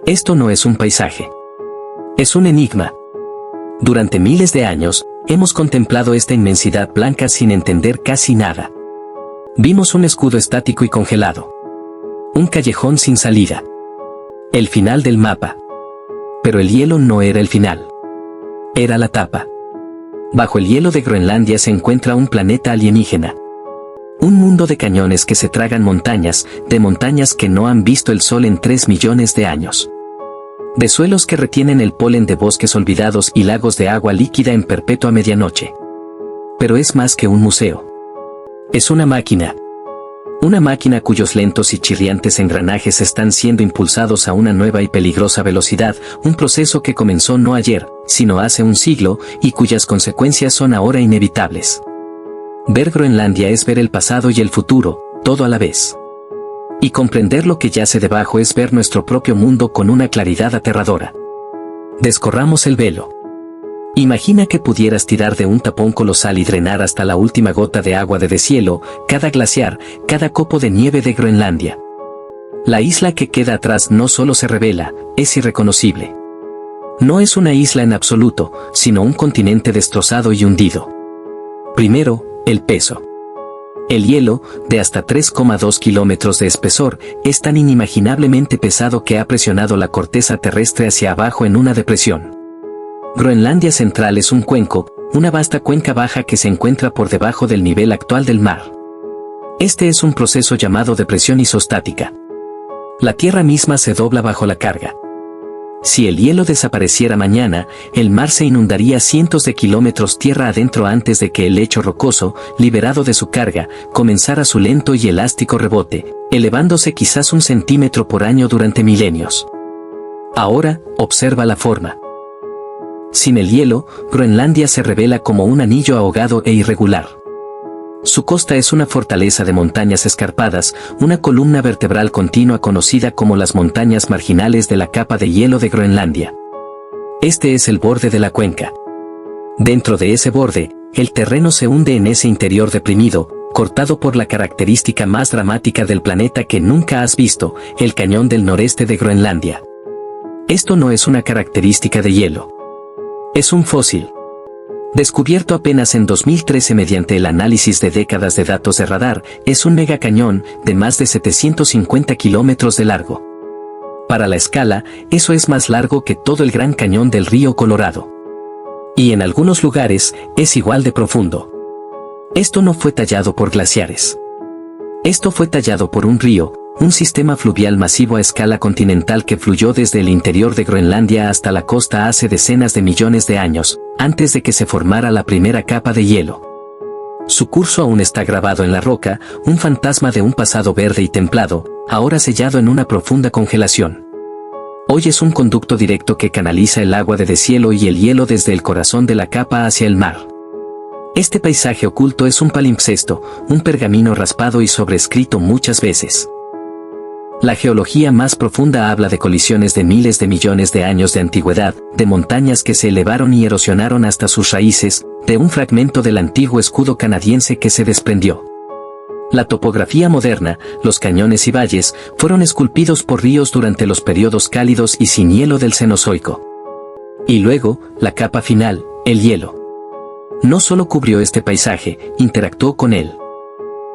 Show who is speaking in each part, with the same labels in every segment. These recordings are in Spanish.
Speaker 1: Esto no es un paisaje. Es un enigma. Durante miles de años, hemos contemplado esta inmensidad blanca sin entender casi nada. Vimos un escudo estático y congelado. Un callejón sin salida. El final del mapa. Pero el hielo no era el final. Era la tapa. Bajo el hielo de Groenlandia se encuentra un planeta alienígena. Un mundo de cañones que se tragan montañas, de montañas que no han visto el sol en 3 millones de años. De suelos que retienen el polen de bosques olvidados y lagos de agua líquida en perpetua medianoche. Pero es más que un museo. Es una máquina. Una máquina cuyos lentos y chirriantes engranajes están siendo impulsados a una nueva y peligrosa velocidad, un proceso que comenzó no ayer, sino hace un siglo, y cuyas consecuencias son ahora inevitables. Ver Groenlandia es ver el pasado y el futuro, todo a la vez. Y comprender lo que yace debajo es ver nuestro propio mundo con una claridad aterradora. Descorramos el velo. Imagina que pudieras tirar de un tapón colosal y drenar hasta la última gota de agua de deshielo, cada glaciar, cada copo de nieve de Groenlandia. La isla que queda atrás no solo se revela, es irreconocible. No es una isla en absoluto, sino un continente destrozado y hundido. Primero, el peso. El hielo, de hasta 3,2 kilómetros de espesor, es tan inimaginablemente pesado que ha presionado la corteza terrestre hacia abajo en una depresión. Groenlandia Central es un cuenco, una vasta cuenca baja que se encuentra por debajo del nivel actual del mar. Este es un proceso llamado depresión isostática. La tierra misma se dobla bajo la carga. Si el hielo desapareciera mañana, el mar se inundaría cientos de kilómetros tierra adentro antes de que el lecho rocoso, liberado de su carga, comenzara su lento y elástico rebote, elevándose quizás 1 centímetro por año durante milenios. Ahora, observa la forma. Sin el hielo, Groenlandia se revela como un anillo ahogado e irregular. Su costa es una fortaleza de montañas escarpadas, una columna vertebral continua conocida como las montañas marginales de la capa de hielo de Groenlandia. Este es el borde de la cuenca. Dentro de ese borde, el terreno se hunde en ese interior deprimido, cortado por la característica más dramática del planeta que nunca has visto, el cañón del noreste de Groenlandia. Esto no es una característica de hielo. Es un fósil. Descubierto apenas en 2013 mediante el análisis de décadas de datos de radar, es un megacañón de más de 750 kilómetros de largo. Para la escala, eso es más largo que todo el Gran Cañón del río Colorado. Y en algunos lugares, es igual de profundo. Esto no fue tallado por glaciares. Esto fue tallado por un río, un sistema fluvial masivo a escala continental que fluyó desde el interior de Groenlandia hasta la costa hace decenas de millones de años, antes de que se formara la primera capa de hielo. Su curso aún está grabado en la roca, un fantasma de un pasado verde y templado, ahora sellado en una profunda congelación. Hoy es un conducto directo que canaliza el agua de deshielo y el hielo desde el corazón de la capa hacia el mar. Este paisaje oculto es un palimpsesto, un pergamino raspado y sobrescrito muchas veces. La geología más profunda habla de colisiones de miles de millones de años de antigüedad, de montañas que se elevaron y erosionaron hasta sus raíces, de un fragmento del antiguo escudo canadiense que se desprendió. La topografía moderna, los cañones y valles, fueron esculpidos por ríos durante los periodos cálidos y sin hielo del Cenozoico. Y luego, la capa final, el hielo. No solo cubrió este paisaje, interactuó con él.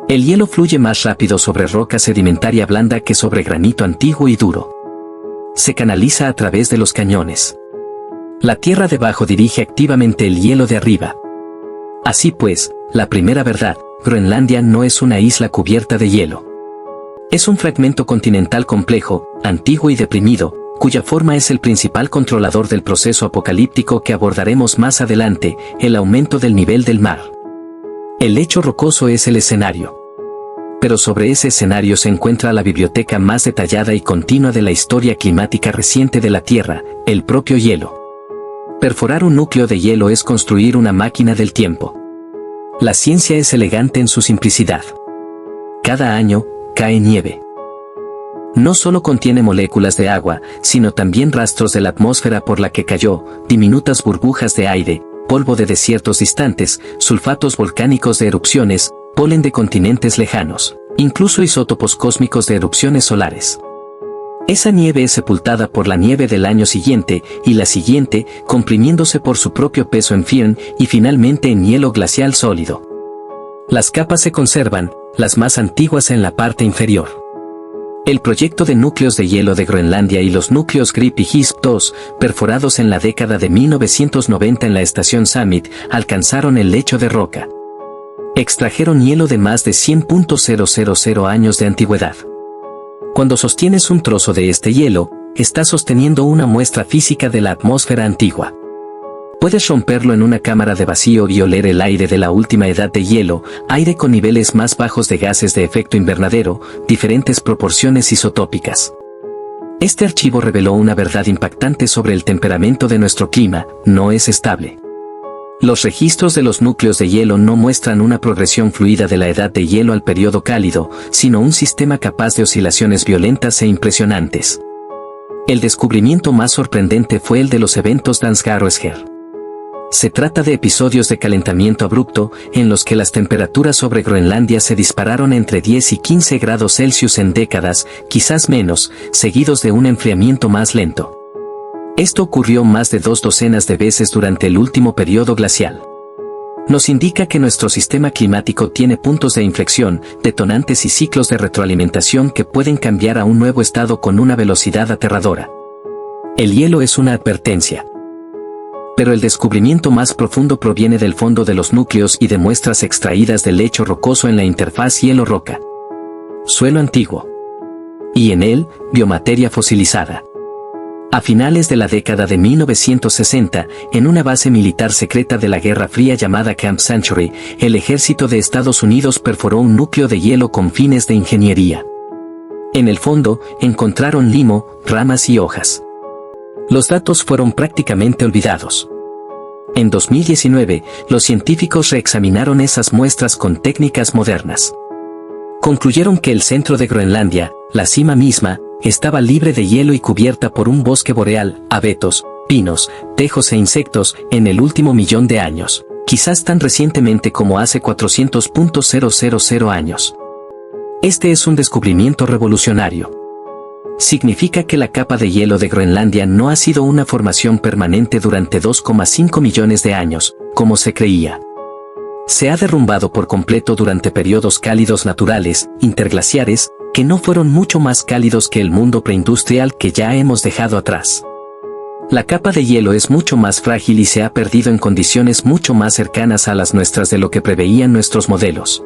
Speaker 1: El hielo fluye más rápido sobre roca sedimentaria blanda que sobre granito antiguo y duro. Se canaliza a través de los cañones. La tierra debajo dirige activamente el hielo de arriba. Así pues, la primera verdad, Groenlandia no es una isla cubierta de hielo. Es un fragmento continental complejo, antiguo y deprimido, cuya forma es el principal controlador del proceso apocalíptico que abordaremos más adelante, el aumento del nivel del mar. El lecho rocoso es el escenario. Pero sobre ese escenario se encuentra la biblioteca más detallada y continua de la historia climática reciente de la Tierra, el propio hielo. Perforar un núcleo de hielo es construir una máquina del tiempo. La ciencia es elegante en su simplicidad. Cada año, cae nieve. No solo contiene moléculas de agua, sino también rastros de la atmósfera por la que cayó, diminutas burbujas de aire, polvo de desiertos distantes, sulfatos volcánicos de erupciones, polen de continentes lejanos, incluso isótopos cósmicos de erupciones solares. Esa nieve es sepultada por la nieve del año siguiente y la siguiente, comprimiéndose por su propio peso en firn y finalmente en hielo glacial sólido. Las capas se conservan, las más antiguas en la parte inferior. El proyecto de núcleos de hielo de Groenlandia y los núcleos Grip y Gisp II, perforados en la década de 1990 en la estación Summit, alcanzaron el lecho de roca. Extrajeron hielo de más de 100.000 años de antigüedad. Cuando sostienes un trozo de este hielo, estás sosteniendo una muestra física de la atmósfera antigua. Puedes romperlo en una cámara de vacío y oler el aire de la última edad de hielo, aire con niveles más bajos de gases de efecto invernadero, diferentes proporciones isotópicas. Este archivo reveló una verdad impactante sobre el temperamento de nuestro clima: no es estable. Los registros de los núcleos de hielo no muestran una progresión fluida de la edad de hielo al periodo cálido, sino un sistema capaz de oscilaciones violentas e impresionantes. El descubrimiento más sorprendente fue el de los eventos Dansgaard-Oeschger. Se trata de episodios de calentamiento abrupto, en los que las temperaturas sobre Groenlandia se dispararon entre 10 y 15 grados Celsius en décadas, quizás menos, seguidos de un enfriamiento más lento. Esto ocurrió más de 2 docenas de veces durante el último periodo glacial. Nos indica que nuestro sistema climático tiene puntos de inflexión, detonantes y ciclos de retroalimentación que pueden cambiar a un nuevo estado con una velocidad aterradora. El hielo es una advertencia. Pero el descubrimiento más profundo proviene del fondo de los núcleos y de muestras extraídas del lecho rocoso en la interfaz hielo-roca. Suelo antiguo. Y en él, biomateria fosilizada. A finales de la década de 1960, en una base militar secreta de la Guerra Fría llamada Camp Century, el ejército de Estados Unidos perforó un núcleo de hielo con fines de ingeniería. En el fondo, encontraron limo, ramas y hojas. Los datos fueron prácticamente olvidados. En 2019, los científicos reexaminaron esas muestras con técnicas modernas. Concluyeron que el centro de Groenlandia, la cima misma, estaba libre de hielo y cubierta por un bosque boreal, abetos, pinos, tejos e insectos, en el último millón de años, quizás tan recientemente como hace 400.000 años. Este es un descubrimiento revolucionario. Significa que la capa de hielo de Groenlandia no ha sido una formación permanente durante 2,5 millones de años, como se creía. Se ha derrumbado por completo durante periodos cálidos naturales, interglaciares, que no fueron mucho más cálidos que el mundo preindustrial que ya hemos dejado atrás. La capa de hielo es mucho más frágil y se ha perdido en condiciones mucho más cercanas a las nuestras de lo que preveían nuestros modelos.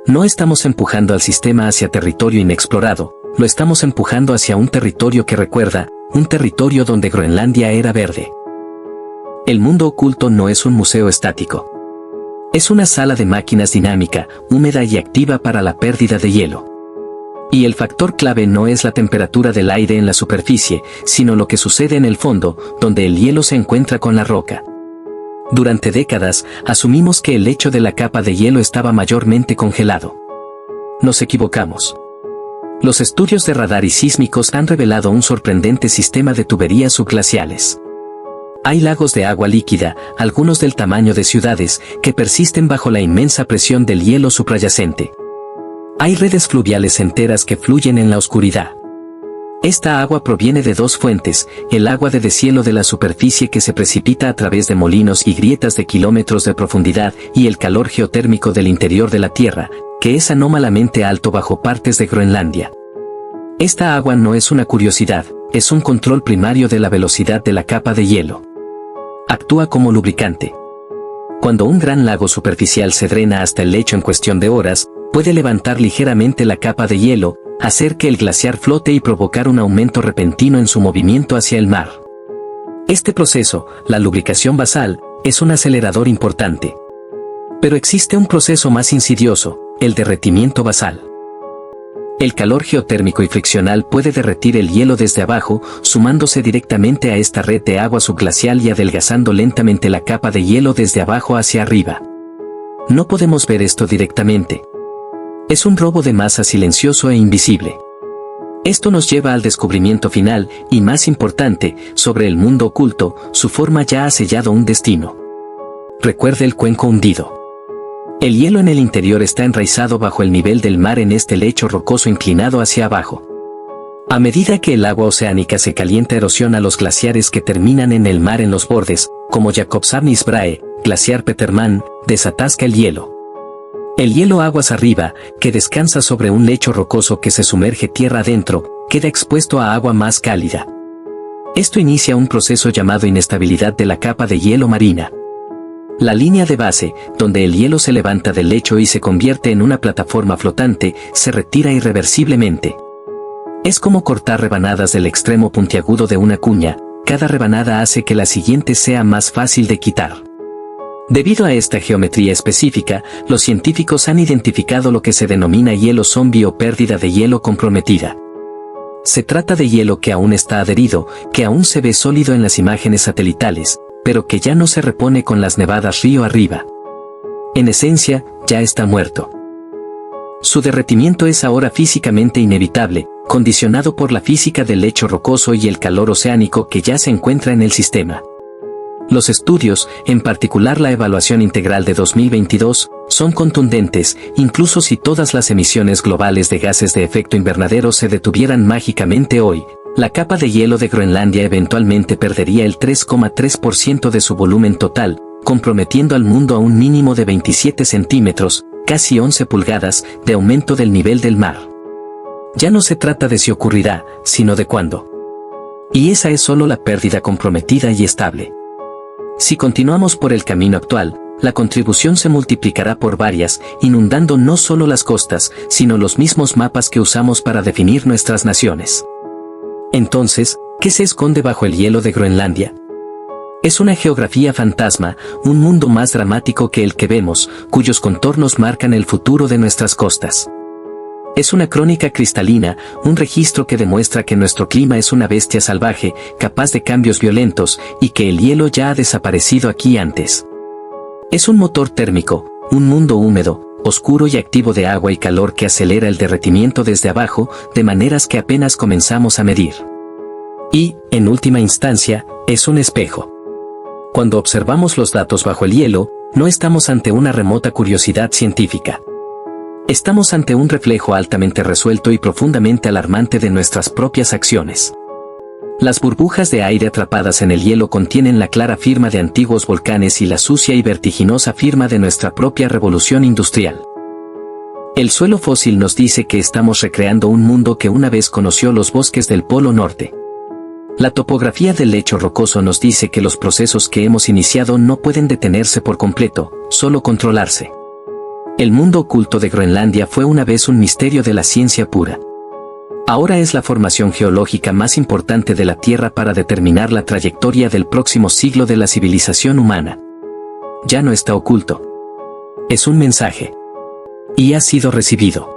Speaker 1: No estamos empujando al sistema hacia territorio inexplorado, lo estamos empujando hacia un territorio que recuerda, un territorio donde Groenlandia era verde. El mundo oculto no es un museo estático. Es una sala de máquinas dinámica, húmeda y activa para la pérdida de hielo. Y el factor clave no es la temperatura del aire en la superficie, sino lo que sucede en el fondo, donde el hielo se encuentra con la roca. Durante décadas, asumimos que el lecho de la capa de hielo estaba mayormente congelado. Nos equivocamos. Los estudios de radar y sísmicos han revelado un sorprendente sistema de tuberías subglaciales. Hay lagos de agua líquida, algunos del tamaño de ciudades, que persisten bajo la inmensa presión del hielo suprayacente. Hay redes fluviales enteras que fluyen en la oscuridad. Esta agua proviene de 2 fuentes, el agua de deshielo de la superficie que se precipita a través de molinos y grietas de kilómetros de profundidad y el calor geotérmico del interior de la Tierra, que es anómalamente alto bajo partes de Groenlandia. Esta agua no es una curiosidad, es un control primario de la velocidad de la capa de hielo. Actúa como lubricante. Cuando un gran lago superficial se drena hasta el lecho en cuestión de horas, puede levantar ligeramente la capa de hielo, hacer que el glaciar flote y provocar un aumento repentino en su movimiento hacia el mar. Este proceso, la lubricación basal, es un acelerador importante. Pero existe un proceso más insidioso, el derretimiento basal. El calor geotérmico y friccional puede derretir el hielo desde abajo, sumándose directamente a esta red de agua subglacial y adelgazando lentamente la capa de hielo desde abajo hacia arriba. No podemos ver esto directamente. Es un robo de masa silencioso e invisible. Esto nos lleva al descubrimiento final, y más importante, sobre el mundo oculto, su forma ya ha sellado un destino. Recuerde el cuenco hundido. El hielo en el interior está enraizado bajo el nivel del mar en este lecho rocoso inclinado hacia abajo. A medida que el agua oceánica se calienta, erosiona los glaciares que terminan en el mar en los bordes, como Jakobshavnis Brae, glaciar Petermann, desatasca el hielo. El hielo aguas arriba, que descansa sobre un lecho rocoso que se sumerge tierra adentro, queda expuesto a agua más cálida. Esto inicia un proceso llamado inestabilidad de la capa de hielo marina. La línea de base, donde el hielo se levanta del lecho y se convierte en una plataforma flotante, se retira irreversiblemente. Es como cortar rebanadas del extremo puntiagudo de una cuña, cada rebanada hace que la siguiente sea más fácil de quitar. Debido a esta geometría específica, los científicos han identificado lo que se denomina hielo zombie o pérdida de hielo comprometida. Se trata de hielo que aún está adherido, que aún se ve sólido en las imágenes satelitales, pero que ya no se repone con las nevadas río arriba. En esencia, ya está muerto. Su derretimiento es ahora físicamente inevitable, condicionado por la física del lecho rocoso y el calor oceánico que ya se encuentra en el sistema. Los estudios, en particular la evaluación integral de 2022, son contundentes, incluso si todas las emisiones globales de gases de efecto invernadero se detuvieran mágicamente hoy, la capa de hielo de Groenlandia eventualmente perdería el 3,3% de su volumen total, comprometiendo al mundo a un mínimo de 27 centímetros, casi 11 pulgadas, de aumento del nivel del mar. Ya no se trata de si ocurrirá, sino de cuándo. Y esa es solo la pérdida comprometida y estable. Si continuamos por el camino actual, la contribución se multiplicará por varias, inundando no solo las costas, sino los mismos mapas que usamos para definir nuestras naciones. Entonces, ¿qué se esconde bajo el hielo de Groenlandia? Es una geografía fantasma, un mundo más dramático que el que vemos, cuyos contornos marcan el futuro de nuestras costas. Es una crónica cristalina, un registro que demuestra que nuestro clima es una bestia salvaje, capaz de cambios violentos, y que el hielo ya ha desaparecido aquí antes. Es un motor térmico, un mundo húmedo, oscuro y activo de agua y calor que acelera el derretimiento desde abajo, de maneras que apenas comenzamos a medir. Y, en última instancia, es un espejo. Cuando observamos los datos bajo el hielo, no estamos ante una remota curiosidad científica. Estamos ante un reflejo altamente resuelto y profundamente alarmante de nuestras propias acciones. Las burbujas de aire atrapadas en el hielo contienen la clara firma de antiguos volcanes y la sucia y vertiginosa firma de nuestra propia revolución industrial. El suelo fósil nos dice que estamos recreando un mundo que una vez conoció los bosques del Polo Norte. La topografía del lecho rocoso nos dice que los procesos que hemos iniciado no pueden detenerse por completo, solo controlarse. El mundo oculto de Groenlandia fue una vez un misterio de la ciencia pura. Ahora es la formación geológica más importante de la Tierra para determinar la trayectoria del próximo siglo de la civilización humana. Ya no está oculto. Es un mensaje. Y ha sido recibido.